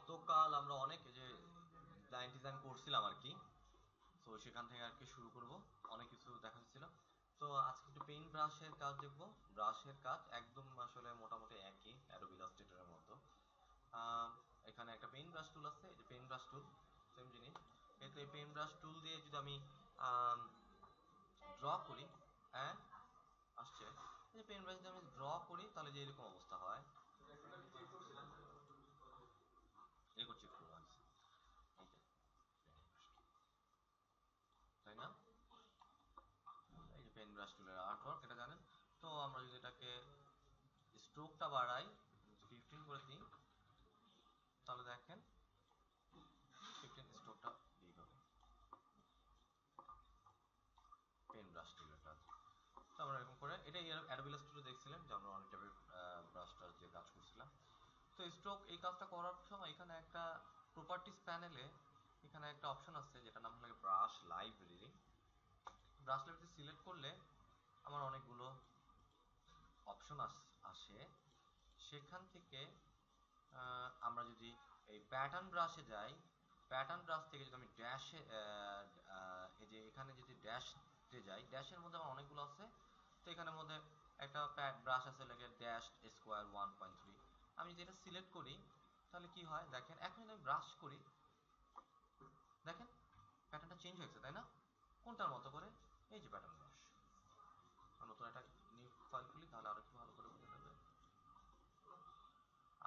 গতকাল আমরা অনেক যে লাইন ডিজাইন করছিলাম আর কি। তো সেখান থেকে আর কি শুরু করব। অনেক কিছু দেখা যাচ্ছিল। তো আজকে একটু পেইন্ট ব্রাশের কাজ দেখব। ব্রাশের কাজ একদম আসলে মোটামুটি একই অ্যাডোব ইলাস্ট্রেটরের মতো। আম, এখানে একটা পেইন্ট ব্রাশ টুল আছে, এই যে পেইন্ট ব্রাশ টুল, সেম জিনিস। কিন্তু এই পেইন্ট ব্রাশ টুল দিয়ে যদি আমি ড্র করি, হ্যাঁ আসছে, এই যে পেইন্ট ব্রাশ দিয়ে আমি ড্র করি তাহলে যে এরকম অবস্থা হয়। রেকর্ড চেক করবো আনছি, এইটা, তাই না? এই যে পেন ব্রাশ টুলের আর্টওয়ার্ক, এটা জানেন। তো আমরা যদি এটাকে স্ট্রোকটা বাড়াই, 15 করে দিই, তাহলে দেখেন 15 স্ট্রোকটা দিয়ে হবে পেন ব্রাশ টুলের কাজ। তো আমরা এরকম করে এটা অ্যাডোবি ইলাস্ট্রেটর দেখছিলেন যে আমরা অনেক টাইপের ব্রাশ টাশ দিয়ে কাজ করছিলাম। তো স্ট্রোক এই কাজটা করার সময় এখানে একটা প্রপার্টিস প্যানেলে এখানে একটা অপশন আছে যেটা নাম হলো brush library. Brush library select করলে আমার অনেকগুলো অপশন আসে। সেখান থেকে আমরা যদি এই প্যাটার্ন ব্রাশে যাই, প্যাটার্ন ব্রাশ থেকে যদি আমি ড্যাশে, এই যে এখানে যদি ড্যাশে যাই, ড্যাশের মধ্যে আমার অনেকগুলো আছে। তো এখানের মধ্যে একটা ব্রাশ আছে লেগে ড্যাশ স্কোয়ার 1.3। আমি যদি এটা সিলেক্ট করি তাহলে কি হয় দেখেন, এখন যদি আমি ব্রাশ করি দেখেন প্যাটার্নটা চেঞ্জ হয়েছে, তাই না? কোনটার মতো করে? এই যে প্যাটার্ন ব্রাশ। নতুন একটা নিউ ফাইল খুলি তাহলে আরো একটু ভালো করে বোঝা যাবে।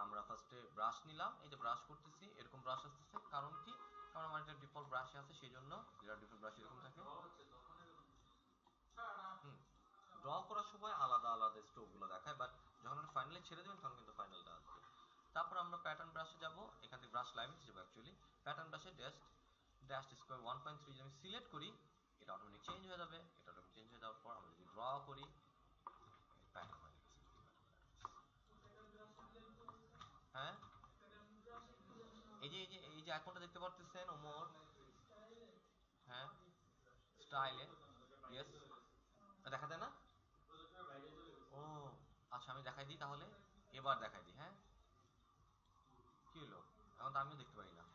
আমরা ফার্স্টে ব্রাশ নিলাম, এই যে ব্রাশ করতেছি এরকম ব্রাশ আসতেছে, কারণ কি? কারণ আমার একটা ডিফল্ট ব্রাশে আছে, সেই জন্য যেটা ডিফল্ট ব্রাশ এরকম থাকে। হুম, ড্র করার সময় আলাদা আলাদা স্ট্রোক গুলো দেখায়, বাট যখন আপনি ফাইনালে ছেড়ে দেবেন তখন কিন্তু ফাইনালটা আসবে। তারপর আমরা প্যাটার্ন ব্রাশে যাব, এখান থেকে ব্রাশ লাইব্রেরি যাবো অ্যাকচুয়ালি। প্যাটার্ন ব্রাশে ড্যাশ স্কোয়ার 1.3 যদি আমি সিলেক্ট করি, এটা অটোমেটিক চেঞ্জ হয়ে যাবে। এটা অটোমেটিক চেঞ্জ হয়ে যাওয়ার পর আমরা যদি ড্র করি, প্যাটার্ন হয়ে গেছে। হ্যাঁ, এই যে আইকনটা দেখতে পারতেছেন ওমর? হ্যাঁ, স্টাইলে, ইয়েস, দেখা যায় না? ও আচ্ছা, আমি দেখাই দিই তাহলে। এবার দেখাই দিই, হ্যাঁ। কি হলো? এখন তো আমিও দেখতে পারি না।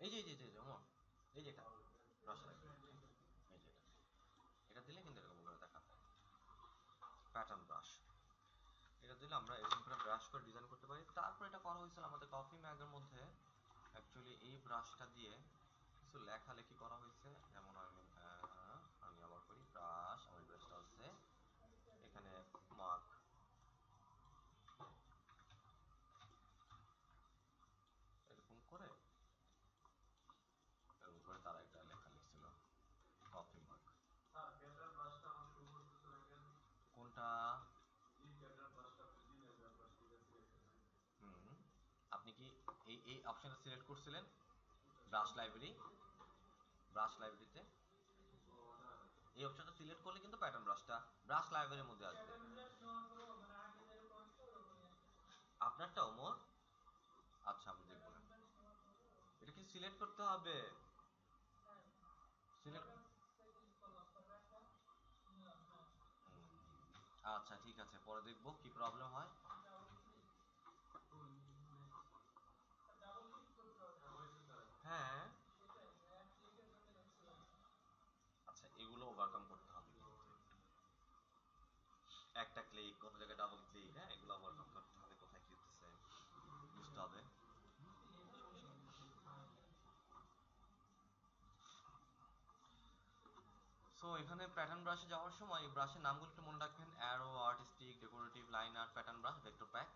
এই যে ওমর, এই যে এটা ব্রাশ লাগবে, এই যে এটা, এটা দিলে কিন্তু এরকম করে দেখাবে প্যাটার্ন ব্রাশ। এটা দিলে আমরা এরকম করে ব্রাশ করে ডিজাইন করতে পারি। তারপর এটা করা হয়েছিল আমাদের কফি ম্যাগের মধ্যে। অ্যাকচুয়ালি এই ব্রাশটা দিয়ে কিছু লেখালেখি করা হয়েছে। যেমন আমি আবার করি ব্রাশ, আমার ব্রাশটা হচ্ছে এখানে মার্ক, এরকম করে এরকম করে তারা একটা লেখা লিখছিল, কফি মার্ক। কোনটা? হুম, আপনি কি এই অপশনটা সিলেক্ট করছিলেন? ব্রাশ লাইব্রেরি, ব্রাশ লাইব্রেরিতে এই অপশনটা সিলেক্ট করলে কিন্তু প্যাটার্ন ব্রাশটা ব্রাশ লাইব্রেরির মধ্যে আসবে। আপনারটা ওমর? আচ্ছা, আমি দেখবো না। এটা কি সিলেক্ট করতে হবে? সিলেক্ট, আচ্ছা ঠিক আছে, পরে দেখবো কি প্রবলেম হয়। হ্যাঁ, আচ্ছা এগুলো ওভারকাম করতে হবে কিন্তু। একটা ক্লিক, কোন জায়গায় ডাবল ক্লিক, হ্যাঁ এগুলো ওভারকাম করতে হবে, কোথায় কি হতেছে বুঝতে হবে। সো এখানে প্যাটার্ন ব্রাশে যাওয়ার সময় এই ব্রাশের নামগুলো একটু মনে রাখবেন: arrow, artistic, decorative, line art, pattern brush, vector pack.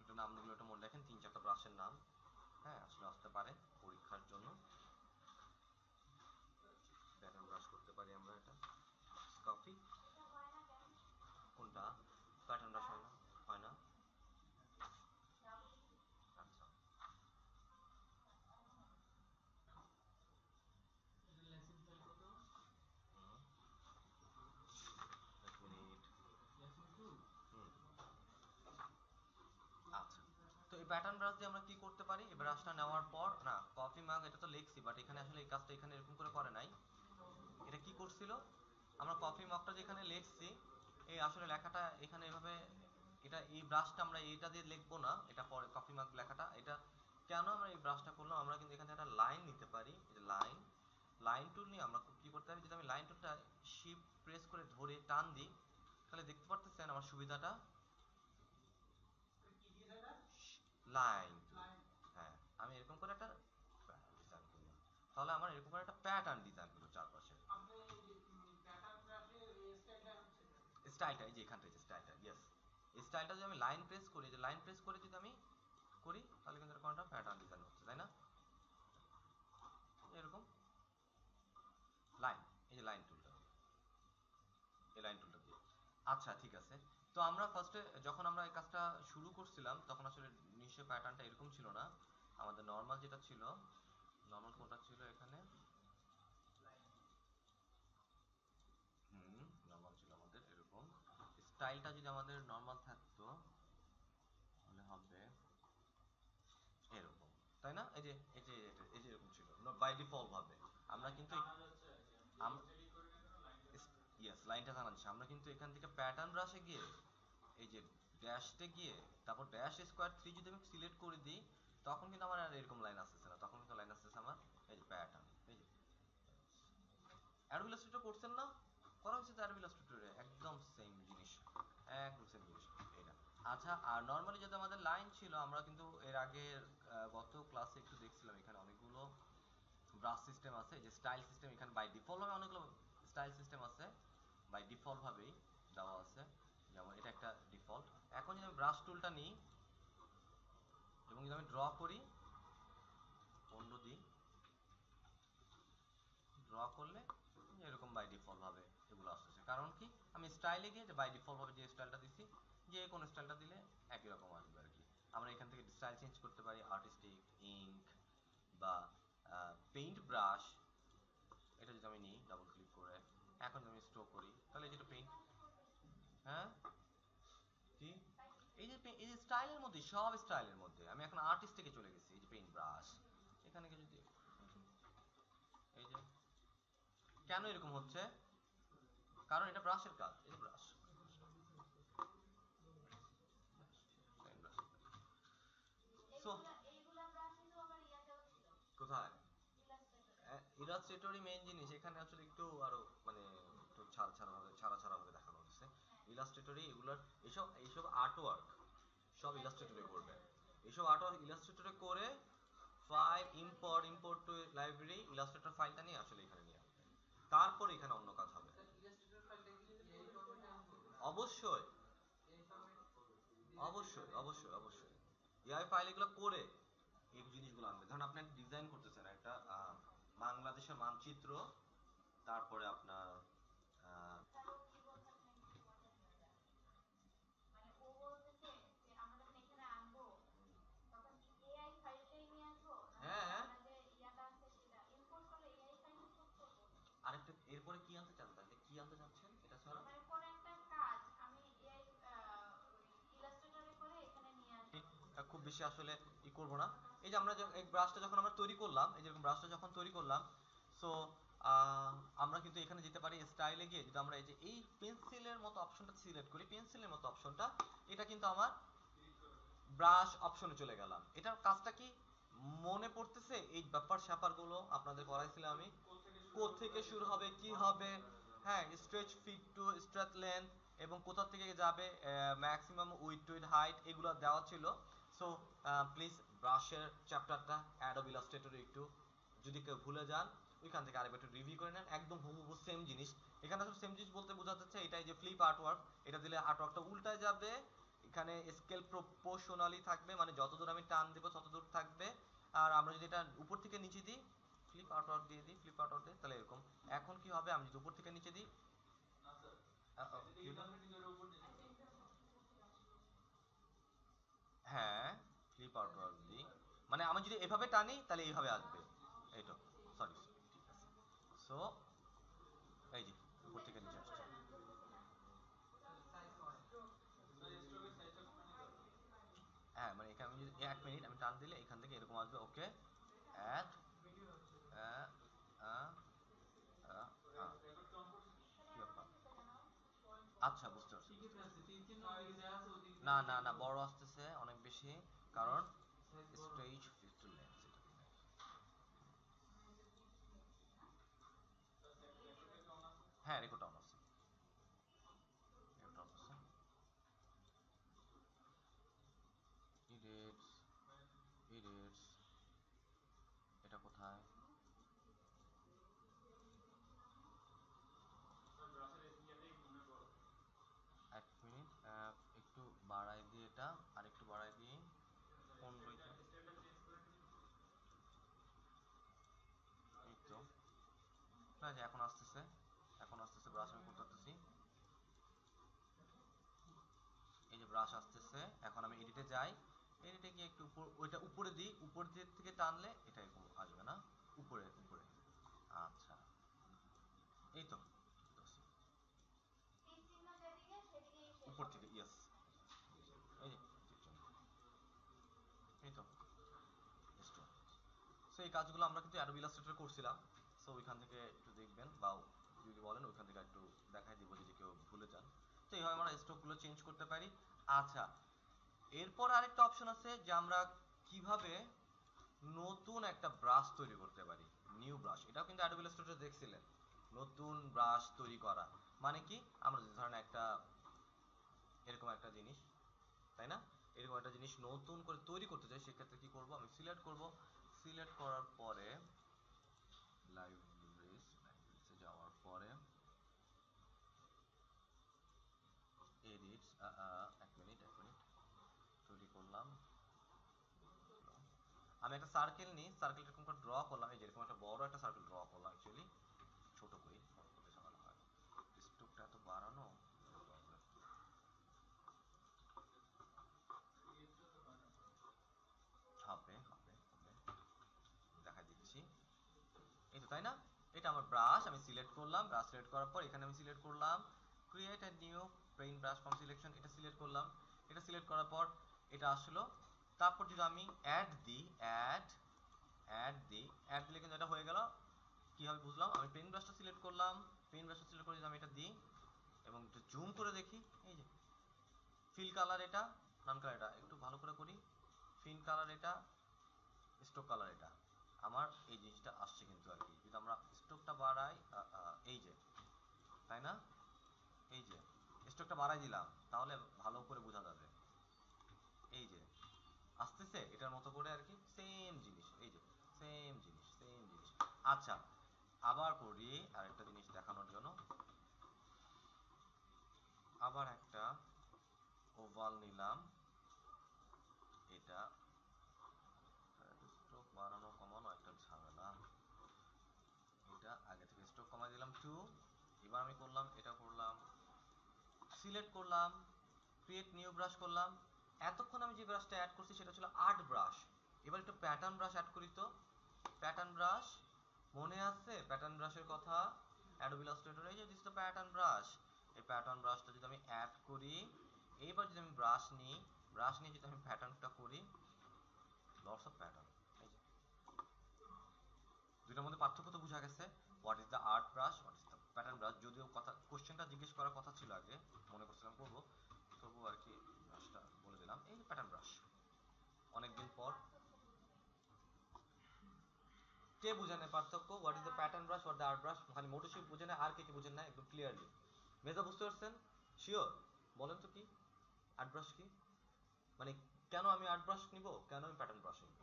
একটু নামগুলো একটু মনে রাখেন, 3-4টা ব্রাশের নাম। হ্যাঁ, আসলে আসতে পারে পরীক্ষার জন্য। প্যাটার্ন ব্রাশ করতে পারি আমরা এটা। কফি, কোনটা? প্যাটার্ন ব্রাশ হয় না, হয় না। আচ্ছা, হুম, এক মিনিট। হুম, আচ্ছা। তো এই প্যাটার্ন ব্রাশ দিয়ে আমরা কি করতে পারি? এই ব্রাশটা নেওয়ার পর, না কফি মাগ এটা তো লিখছি, বাট এখানে আসলে এই কাজটা এখানে এরকম করে করে নাই। এটা কি করছিল, আমরা কফি মগটা যেখানে লিখছি, এই আসলে লেখাটা এখানে এভাবে, এটা এই ব্রাশটা আমরা এইটা দিয়ে লিখবো না, এটা পরে কফি মগ লেখাটা, এটা কেন আমরা এই ব্রাশটা করলাম, আমরা কিন্তু এখান থেকে একটা লাইন নিতে পারি, এই যে লাইন, লাইন টুল নিয়ে আমরা কি করতে পারি, যদি আমি লাইন টুলটা শিফট প্রেস করে ধরে টান দিই, তাহলে দেখতে পারতেছেন আমার সুবিধাটা, লাইন, হ্যাঁ, আমি এরকম করে একটা ডিজাইন করলাম, তাহলে আমার এরকম করে একটা প্যাটার্ন ডিজাইন করলো চারপাশে, স্টাইলটা এই যে এখানটা, এই যে স্টাইলটা, ইয়েস, এই স্টাইলটা যদি আমি লাইন প্রেস করি, যে লাইন প্রেস করে যদি আমি করি, তাহলে কিন্তু এরকম একটা প্যাটার্ন ডিজাইন হচ্ছে, তাই না, এরকম লাইন, এই যে লাইন টুলটা, এই লাইন টুলটা দিয়ে, আচ্ছা ঠিক আছে। তো আমরা ফার্স্টে যখন আমরা এই কাজটা শুরু করছিলাম, তখন আসলে নিশ্চয় প্যাটার্নটা এরকম ছিল না, আমাদের নর্মাল যেটা ছিল, নর্মাল কোনটা ছিল এখানে, হুম, নর্মাল ছিল আমাদের এরকম, স্টাইলটা যদি আমাদের নর্মাল থাকতো তাহলে হবে এরকম, তাই না, এই যে এরকম ছিল বাই ডিফল্ট ভাবে, আমরা কিন্তু ইয়েস লাইনটা টানা দিচ্ছি, আমরা কিন্তু এখান থেকে প্যাটার্ন ব্রাশে গিয়ে এই যে ড্যাশতে গিয়ে তারপর ড্যাশ স্কোয়ার থ্রি যদি আমি সিলেক্ট করে দিই, তখন কিন্তু আমার আর এরকম লাইন আসতেছে না, তখন কিন্তু লাইন আসতেছে আমার এই যে প্যাটার্ন, এই যে অ্যাডোব ইলাস্ট্রেটর করছেন না, করা হয়েছে তো অ্যাডোব ইলাস্ট্রেটরে, একদম সেম জিনিস, একদম সেম জিনিস এটা। আচ্ছা, আর নর্মালি যদি আমাদের লাইন ছিল, আমরা কিন্তু এর আগে গত ক্লাসে একটু দেখছিলাম, এখানে অনেকগুলো ব্রাশ সিস্টেম আছে, যে স্টাইল সিস্টেম, এখানে বাই ডিফল্ট ভাবে অনেকগুলো স্টাইল সিস্টেম আছে, বাই ডিফল্ট ভাবেই দেওয়া আছে, যেমন এটা একটা ডিফল্ট। এখন যদি আমি ব্রাশ টুলটা নিই এবং যদি আমি ড্র করি, অন্য দিই, ড্র করলে এরকম বাই ডিফল্ট ভাবে এগুলো আসতেছে, কারণ কি আমি স্টাইলে গিয়ে যে বাই ডিফল্ট ভাবে যে স্টাইলটা দিছি, যে কোনো স্টাইলটা দিলে একই রকম আসবে আর কি। আমরা এখান থেকে স্টাইল চেঞ্জ করতে পারি, আর্টিস্টিক, ইঙ্ক বা পেইন্ট ব্রাশ, এটা যদি আমি নিই ডাবল ক্লিক করে, এখন যদি আমি স্ট্রোক করি, তাহলে যেটা পেইন্ট, হ্যাঁ কি, এই যে স্টাইলের মধ্যে, সব স্টাইলের মধ্যে আমি এখন আর্টিস্ট থেকে চলে গেছি, এই যে পেইন্ট ব্রাশ, এখানে গিয়ে যদি এই যে, কেন এরকম হচ্ছে, কারণ এটা ব্রাশের কাজ, এই যে ব্রাশ, পেইন্ট ব্রাশ, সো কোথায় ইলাস্ট্রেটরই মেইন জিনিস, এখানে আসলে একটু আরো মানে একটু ছাড়া ভাবে দেখানো হচ্ছে, ইলাস্ট্রেটরই এগুলার, এইসব আর্টওয়ার্ক সব ইলাস্ট্রেটরে করবে, এইসব আর্টওয়ার্ক ইলাস্ট্রেটরে করে, file import two library, Illustrator ফাইলটা নিয়ে আসলে এখানে নিয়ে আসবে, তারপর এখানে অন্য কাজ হবে, অবশ্যই অবশ্যই এআই ফাইল এগুলো করে এই জিনিসগুলো আনবে, ধরুন আপনি একটা ডিজাইন করতেছেন, একটা বাংলাদেশের মানচিত্র, তারপরে আপনার হ্যাঁ, আরেকটা এরপরে কি আনতে চান, তাহলে কি আনতে চাচ্ছেন এটা ছাড়া, খুব বেশি আসলে করব না, এই যে আমরা এই ব্রাশটা যখন আমরা তৈরি করলাম, এই যেরকম ব্রাশটা যখন তৈরি করলাম, সো আমরা কিন্তু এখানে যেতে পারি স্টাইলে গিয়ে, যদি আমরা এই পেন্সিলের মতো অপশনটা সিলেক্ট করি, পেন্সিলের মতো অপশনটা, এটা কিন্তু আমার ব্রাশ অপশনে চলে গেলাম, এটার কাজটা কি মনে পড়তেছে, এই ব্যাপার স্যাপার গুলো আপনাদের করাইছিলাম আমি, থেকে শুরু হবে, কি হবে, হ্যাঁ, stretch fit to stretch length, এবং কোথা থেকে যাবে ম্যাক্সিমাম উইথ টু হাইট, এগুলো দেওয়া ছিল। সো প্লিজ ব্রাশের চ্যাপ্টারটা অ্যাডোব ইলাস্ট্রেটরে একটু, যদি কেউ ভুলে যান, ওইখান থেকে আরেকবার একটু রিভিউ করে নেন, একদম হুবহু সেম জিনিস, এখানে আসলে সেম জিনিস বলতে বোঝা যাচ্ছে, এটাই যে ফ্লিপ আর্টওয়ার্ক, এটা দিলে আর্টওয়ার্কটা উল্টায় যাবে, এখানে স্কেল প্রপোর্শনালি থাকবে, মানে যতদূর আমি টান দেবো ততদূর থাকবে, আর আমরা যদি এটা উপর থেকে নিচে দিই, ফ্লিপ আউটওয়ার্ক দিয়ে দিই, ফ্লিপ আউটওয়ার্ক দিয়ে, তাহলে এরকম, এখন কি হবে, আমি যদি উপর থেকে নিচে দিই, হ্যাঁ, ফ্লিপ আউটওয়ার্ক দিই, মানে আমি যদি এভাবে টানি তাহলে এইভাবে আসবে, এই তো, সরি, ঠিক আছে, সো এই যে উপর থেকে নিচে আসছে, হ্যাঁ, মানে এখানে আমি যদি 1 মিনিট আমি টান দিলে এখান থেকে এরকম আসবে, ওকে, অ্যাড আচ্ছা বুঝতে পারছি। না না না, বড় আসতেছে অনেক বেশি, কারণ স্টেজ ফিফটি লেন্স এটা দিলে। হ্যাঁ রেকর্ড অন আছে, রেকর্ড অন আছে। ইডিটস, ইডিটস, এটা কোথায়? এক মিনিট, একটু বাড়াই দিয়ে এটা, আর একটু বাড়াই দিয়ে 15 এই তো। ঠিক আছে, এখন আসতেছে, এখন আসতেছে, ব্রাশ আমি করতে পারতেছি। এই যে ব্রাশ আসতেছে, এখন আমি এডিটে যাই, এডিটে গিয়ে একটু উপর, ওইটা উপরে দিই, উপর দিক থেকে টানলে এটা এরকম আসবে না? উপরে উপরে। আচ্ছা, এই তো উপর থেকে, ইয়েস। এই যে এই তো স্টোন। সো এই কাজগুলো আমরা কিন্তু অ্যাডোবি ইলাস্ট্রেটর করছিলাম। সো ওইখান থেকে একটু দেখবেন, বা যদি বলেন ওইখান থেকে একটু দেখাই দিব যদি কেউ ভুলে যান। তো এইভাবে আমরা স্ট্রোকগুলো চেঞ্জ করতে পারি। আচ্ছা, এরপর আরেকটা অপশন আছে যে আমরা কিভাবে নতুন একটা ব্রাশ তৈরি করতে পারি, নিউ ব্রাশ। এটাও কিন্তু অ্যাডোবি ইলাস্ট্রেটর দেখছিলেন, নতুন ব্রাশ তৈরি করা। মানে কি, আমরা যে ধরেন একটা এরকম একটা জিনিস, তাই না, এরকম একটা জিনিস নতুন করে তৈরি করতে চাই, সেক্ষেত্রে কি করব, আমি সিলেক্ট করব, সিলেক্ট করার পরে লাইব্রেরিজে যাওয়ার পরে এডিটস, এক মিনিট এক মিনিট, তৈরি করলাম। আমি একটা সার্কেল নিই, সার্কেল এরকম করে ড্র করলাম, এই যে এরকম একটা বড় একটা সার্কেল ড্র করলাম। অ্যাকচুয়ালি ছোট করি, বড় করলে ঝামেলা হয়, স্ট্রোকটা এত বাড়ানো প্রবলেম। হবে হবে হবে, দেখা দিচ্ছি। এই তো, তাই না? এটা আমার ব্রাশ, আমি সিলেক্ট করলাম, ব্রাশ সিলেক্ট করার পর এখানে আমি সিলেক্ট করলাম create a new paint brush from selection, এটা সিলেক্ট করলাম। এটা সিলেক্ট করার পর এটা আসলো। তারপর যদি আমি অ্যাড দিই, অ্যাড দিই, অ্যাড দিলে কিন্তু এটা হয়ে গেল। কি হবে বুঝলাম, আমি পেন ব্রাশটা সিলেক্ট করলাম, পেন ব্রাশটা সিলেক্ট করে যদি আমি এটা দিই এবং একটু জুম করে দেখি, এই যে ফিল কালার এটা, নান কালার এটা, একটু ভালো করে করি, ফিন কালার এটা, স্ট্রোক কালার এটা, আমার এই জিনিসটা আসছে কিন্তু আর কি। যদি আমরা স্ট্রোকটা বাড়াই, এই যে, তাই না, এই যে স্ট্রোকটা বাড়াই দিলাম, তাহলে ভালো করে বোঝা যাবে। এই যে আসতেছে এটার মতো করে আর কি, সেম জিনিস, এই যে সেম জিনিস, সেম জিনিস। আচ্ছা, আবার করি আরেকটা জিনিস দেখানোর জন্য, আবার একটা ওভাল নিলাম, এটা স্ট্রোক বাড়ানো কমানো একটা ঝামেলা। এটা আগে থেকে স্ট্রোক কমাই দিলাম 2। এবার আমি করলাম, এটা করলাম, সিলেক্ট করলাম, ক্রিয়েট নিউ ব্রাশ করলাম। এতক্ষণ আমি যে ব্রাশটা অ্যাড করছি সেটা ছিল আর্ট ব্রাশ। এবার একটু প্যাটার্ন ব্রাশ অ্যাড করি তো। প্যাটার্ন ব্রাশ, মনে আছে প্যাটার্ন ব্রাশের কথা? অ্যাডোবি ইলাস্ট্রেটরে এই যে দিস দ্য প্যাটার্ন ব্রাশ, এই প্যাটার্ন ব্রাশটা যদি আমি অ্যাড করি, এইবার যদি আমি ব্রাশ নিই, ব্রাশ নিয়ে যদি আমি প্যাটার্নটা করি, লটস অফ প্যাটার্ন। এই যে দুইটার মধ্যে পার্থক্য তো বোঝা গেছে। What is the art brush, what is the pattern brush. যদিও কথা, কোশ্চেনটা জিজ্ঞেস করার কথা ছিল আগে, মনে করছিলাম করবো, তবু আর কি ব্রাশটা বলে দিলাম। এই যে প্যাটার্ন ব্রাশ, অনেকদিন পর। কে বুঝেন না পার্থক্য? What is the pattern brush, what the art brush? খালি মোটরশি বুঝে না, আর কে কি বুঝেন না একদম ক্লিয়ারলি? মেজা বুঝতে পারছেন? শিওর? বলেন তো কি আর্ট ব্রাশ কি, মানে কেন আমি আর্ট ব্রাশ নিব, কেন আমি প্যাটার্ন ব্রাশ নিব?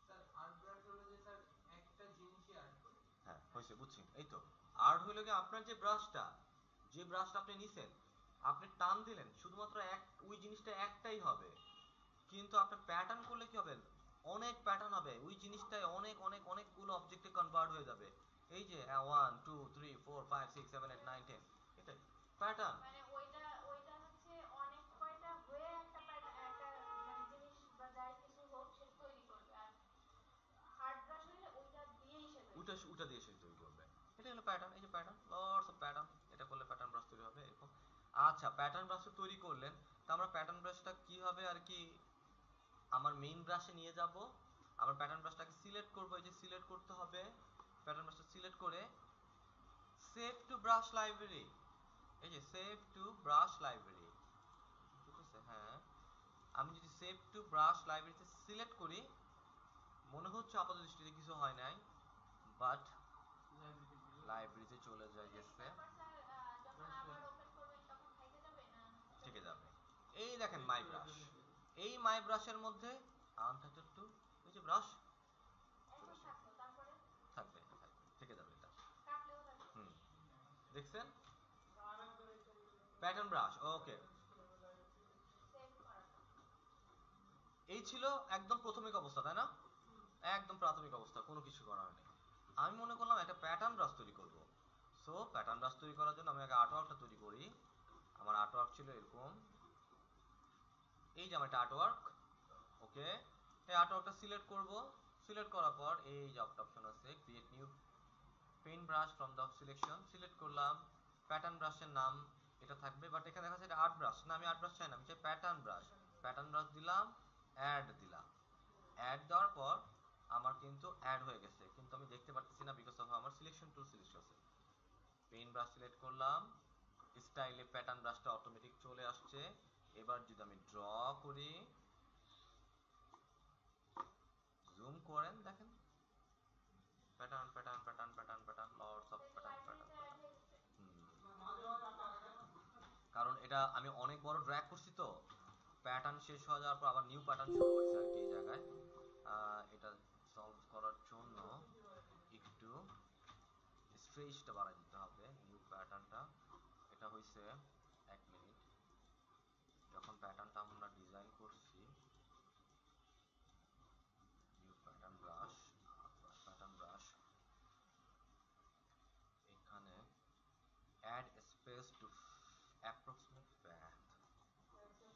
স্যার আর্ট ব্রাশ হলো যে স্যার একটা জিনিসই আর্ট করে। হ্যাঁ হয়েছে, বুঝছি। এই তো আর্ট হইল কি, আপনার যে ব্রাশটা, যে ব্রাশটা আপনি নিছেন, আপনি টান দিলেন শুধুমাত্র এক, ওই জিনিসটা একটাই হবে। কিন্তু আপনি প্যাটার্ন করলে কি হবে, অনেক প্যাটার্ন হবে, ওই জিনিসটাই অনেক অনেক অনেকগুলো অবজেক্টে কনভার্ট হয়ে যাবে। এই যে 1 2 3 4 5 6 7 8 9 10, এটাই প্যাটার্ন। মানে ওইটা ওইটা হচ্ছে অনেক কয়টা হয়ে একটা একটা মানে জিনিস বা যাই কিছু হোক সে তৈরি করবে। আর আর্ট ব্রাশ হইলে ওইটা দিয়েই সে তৈরি ওটা করবে। ওটা দিয়ে সে তৈরি করবে। এটা হলো প্যাটার্ন, এই যে প্যাটার্ন, লটস অফ প্যাটার্ন। এটা করলে প্যাটার্ন ব্রাশ তৈরি হবে এরকম। আচ্ছা, প্যাটার্ন ব্রাশ তৈরি করলেন, তা আমরা প্যাটার্ন ব্রাশটা কিভাবে আর কি আমার মেইন ব্রাশে নিয়ে যাব। আমার প্যাটার্ন ব্রাশটাকে সিলেক্ট করব, এই যে সিলেক্ট করতে হবে, প্যাটার্ন ব্রাশটা সিলেক্ট করে সেভ টু ব্রাশ লাইব্রেরি, এই যে সেভ টু ব্রাশ লাইব্রেরি, ঠিক আছে? হ্যাঁ, আমি যদি সেভ টু ব্রাশ লাইব্রেরিতে সিলেক্ট করি, মনে হচ্ছে আপাতত দৃষ্টিতে কিছু হয় নাই, বাট লাইব্রেরিতে চলে যায় গেছে, তারপর স্যার যখন আবার ওপেন করবেন তখন থেকে যাবে না থেকে যাবে। এই দেখেন মাই ব্রাশ, এই মাই ব্রাশের মধ্যে আনটাইটেড টু, এই যে ব্রাশ এখন থাকলো, তারপরে থাকবে, এটা থাকবে, থেকে যাবে এটা। কাটলেও থাকবে। হুম, দেখছেন প্যাটার্ন ব্রাশ। ওকে, সেভ করাটা এই ছিল একদম প্রাথমিক অবস্থা, তাই না? একদম প্রাথমিক অবস্থা, কোনো কিছু করা হয়নি। আমি মনে করলাম একটা প্যাটার্ন ব্রাশ তৈরি করব। সো প্যাটার্ন ব্রাশ তৈরি করার জন্য আমি আগে আর্টওয়ার্কটা তৈরি করি। আমার আর্টওয়ার্ক ছিল এরকম, এই যে আমার একটা আর্টওয়ার্ক। ওকে, এই আর্টওয়ার্কটা সিলেক্ট করব। সিলেক্ট করার পর এই যে একটা অপশন আছে create new paint brush from the selection, select করলাম। প্যাটার্ন ব্রাশের নাম এটা থাকবে, বাট এখানে দেখা যাচ্ছে এটা আর্ট ব্রাশ না, আমি আর্ট ব্রাশ চাই না, আমি চাই প্যাটার্ন ব্রাশ। প্যাটার্ন ব্রাশ দিলাম, অ্যাড দিলাম। অ্যাড দেওয়ার পর আমার কিন্তু অ্যাড হয়ে গেছে, কিন্তু আমি দেখতে পাচ্ছি না বিকজ অফ আমার সিলেকশন টুল সিলেক্ট আছে। পেইন্ট ব্রাশ সিলেক্ট করলাম, স্টাইলে প্যাটার্ন ব্রাশটা অটোমেটিক চলে আসছে। এবার যদি আমি ড্র করি, জুম করেন দেখেন pattern pattern pattern pattern pattern, lords of সেটা প্যাটার্ন প্যাটার্ন লাইব্রেরিতে অ্যাড প্যাটার্ন। হয়ে গেছে। কারণ এটা আমি অনেক বড় ড্র্যাগ করছি, তো প্যাটার্ন শেষ হয়ে যাওয়ার পর আবার নিউ প্যাটার্ন শুরু হয়েছে আর কি এই জায়গায়। এটা সলভ করার জন্য একটু স্ট্রেচটা বাড়াই দিতে হবে নিউ প্যাটার্নটা। এটা হইছে 1 মিনিট, যখন প্যাটার্নটা আমরা ডিজাইন করছি, new pattern brush, pattern brush, এখানে add space to approximate path,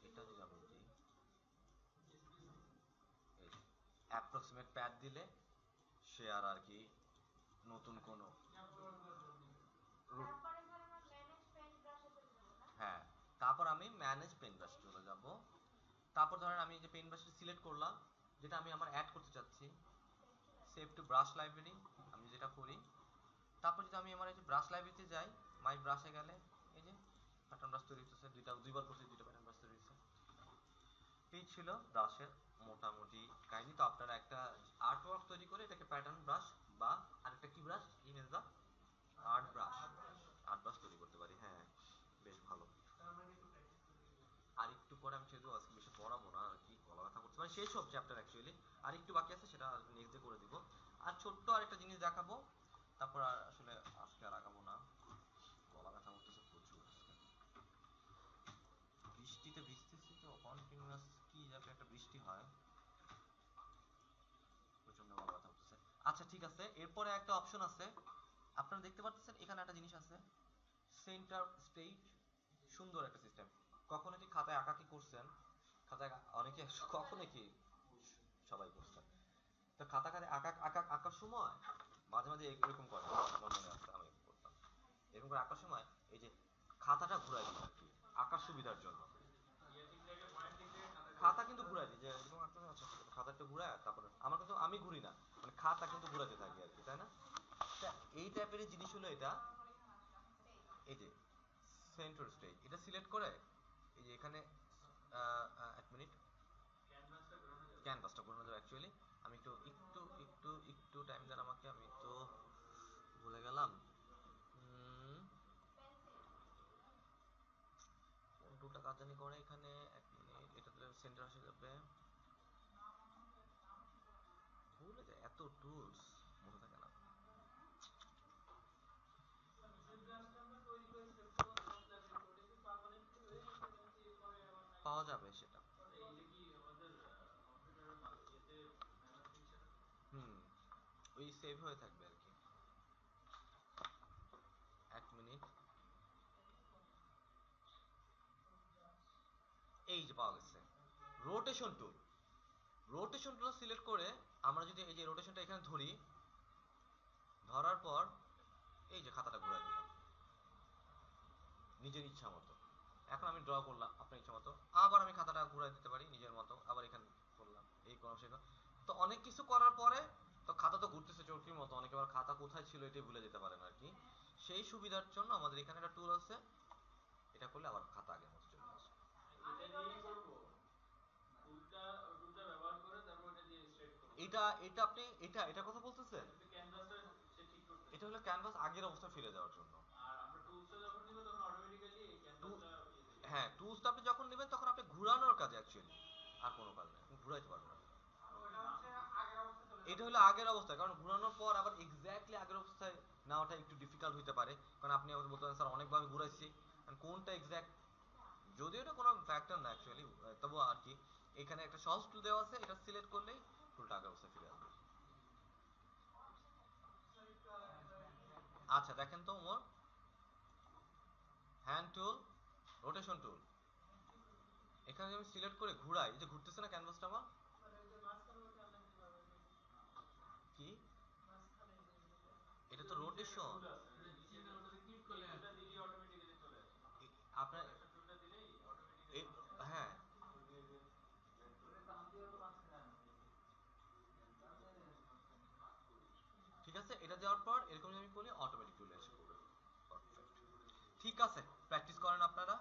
এটা যদি আমি দিই, এই অ্যাপ্রক্সিমেট প্যাথ দিলে সে আর কি নতুন কোনো রুট। তারপরে স্যার আমরা ম্যানেজ পেইন্ট ব্রাশে চলে যাব না? হ্যাঁ, তারপর আমি ম্যানেজ পেন ব্রাশ চলে যাব। তারপর ধরেন আমি যে পেন ব্রাশটা সিলেক্ট করলাম, যেটা আমি আমার অ্যাড করতে চাচ্ছি, সেভ টু ব্রাশ লাইব্রেরি, আমি যেটা করি। তারপর যদি আমি আমার এই যে ব্রাশ লাইব্রেরিতে যাই, মাই ব্রাশে গেলে এই যে প্যাটার্ন ব্রাশ তৈরি হচ্ছে, দুইবার করছি, দুইটা প্যাটার্ন ব্রাশ তৈরি হচ্ছে। এই ছিল ব্রাশের মোটামুটি কাহিনী। তো আপনারা একটা আর্টওয়ার্ক তৈরি করে এটাকে প্যাটার্ন ব্রাশ বা আরেকটা কি brush, in is the art brush, art brush তৈরি করতে পারি। হ্যাঁ, বেশ ভালো। আর একটু পরে আমি ছেড়ে দেবো, আজকে বেশি পড়াবো না আর কি, গলা ব্যথা করছে, মানে শেষ সব চ্যাপ্টার অ্যাকচুয়ালি। আর একটু বাকি আছে, সেটা নেক্সট ডে করে দিব। আর ছোট্ট আরেকটা জিনিস দেখাবো, তারপর আর আসলে আজকে আর আগাবো না, গলা ব্যথা করতেছে প্রচুর আজকে। বৃষ্টিতে ভিজতেছি তো কন্টিনিউয়াস, কি যাতে একটা বৃষ্টি হয়, প্রচন্ড গলা ব্যথা করতেছে। আচ্ছা ঠিক আছে, এরপরে একটা অপশন আছে, আপনারা দেখতে পাচ্ছেন এখানে একটা জিনিস আছে, সেন্টার স্টেজ। সুন্দর একটা সিস্টেম। কখনো কি খাতায় আঁকা কি করছেন? খাতায় অনেকে কখনো কি, সবাই করছেন। তো খাতা খাতে আঁকা আঁকা আঁকার সময় মাঝে মাঝে এরকম করে, আমার মনে আছে আমি এরকম করতাম। এরকম করে আঁকার সময় এই যে খাতাটা ঘুরাই দিই আর কি, আঁকার সুবিধার জন্য। খাতা কিন্তু ঘুরাই দিই, যে এরকম আঁকতে হয়, আচ্ছা খাতাটা ঘুরায়, তারপরে আমার কিন্তু আমি ঘুরি না, মানে খাতা কিন্তু ঘুরাতে থাকি আর কি, তাই না? তা এই টাইপের জিনিস হলো এটা, এই যে সেন্টার স্টেজ, এটা সিলেক্ট করে এই যে এখানে 1 মিনিট, ক্যানভাসটা ঘোরানো যাবে অ্যাকচুয়ালি। আমি একটু টাইম দেন আমাকে, আমি তো ভুলে গেলাম। পেন্সিল কোন টুলটা কাজ জানি করে এখানে, 1 মিনিট, এটা দিলে সেন্টার আসে যাবে। ভুলে যায়, এত টুলস মনে থাকে না। পাওয়া যাবে সেটা। হুম, ওই সেভ হয়ে থাকবে আর কি। 1 মিনিট, এই যে পাওয়া গেছে রোটেশন টুল। রোটেশন টুল সিলেক্ট করে আমরা যদি এই যে রোটেশনটা এখানে ধরি, ধরার পর এই যে খাতাটা ঘুরাই দিলাম নিজের ইচ্ছা মতো। এখন আমি ড্র করলাম আপনার ইচ্ছা মতো, আবার আমি খাতাটা ঘুরাই দিতে পারি নিজের মতো, আবার এখানে করলাম, এই করলাম সেখানে। তো অনেক কিছু করার পরে তো খাতা তো ঘুরতেছে চরকির মতো, অনেকে আবার খাতা কোথায় ছিল এটাই ভুলে যেতে পারেন আর কি। সেই সুবিধার জন্য আমাদের এখানে একটা টুল আছে, এটা করলে আবার খাতা আগের মতো চলে আসবে। আমি এটা দিয়েই rotation- করব টুলটা ব্যবহার করে তারপর এটা দিয়ে স্ট্রেট করব। এটা আপনি এটা কথা বলতেছেন? এটা ক্যানভাসটা সে ঠিক করতেছে। এটা হলো ক্যানভাস আগের অবস্থায় ফিরে যাওয়ার জন্য। আর আমরা টুলসটা যখন নিব তখন অটোমেটিক্যালি এই ক্যানভাসটা হ্যাঁ, টুলসটা আপনি যখন নেবেন তখন আপনি ঘোরানোর কাজে অ্যাকচুয়ালি, আর কোনো কাজ নেই, আপনি ঘুরাইতে পারবেন না। আর ওটা হচ্ছে আগের অবস্থায় চলে যাবে। এটা হলো আগের অবস্থা, কারণ ঘোরানোর পর আবার এক্স্যাক্টলি আগের অবস্থায় নেওয়াটা একটু ডিফিকাল্ট হতে পারে, কারণ আপনি আমাকে বলতে পারেন স্যার অনেকভাবে ঘুরাইছি, কোনটা এক্স্যাক্ট, যদিও এটা কোনো ফ্যাক্টর না অ্যাকচুয়ালি, তবু আর কি এখানে একটা সহজ টুল দেওয়া আছে, এটা সিলেক্ট করলেই টুলটা আগের অবস্থায় ফিরে আসবে। স্যার একটু আরেকবার দেখেন। আচ্ছা দেখেন তো ওমর, হ্যান্ড টুল, রোটেশন টুল, এখানে আমি সিলেক্ট করে ঘুরাই, এই যে ঘুরতেছে না ক্যানভাসটা আমার, স্যার এই যে মাঝখানে ওটা আনলেন কিভাবে দেখি? কি মাঝখানে যে এটা। এটা তো রোটেশন। টুল আছে ওই যে নিচে ওটাতে ক্লিক করলে টুলটা দিলেই অটোমেটিক্যালি চলে আসে। আপনার একটা টুলটা দিলেই অটোমেটিক্যালি চলে আসে। হ্যাঁ ঠিক আছে, এটা দেওয়ার পর এরকম আমি করি, অটোমেটিক চলে আসে। পারফেক্ট। ঠিক আছে, প্র্যাকটিস করেন আপনারা।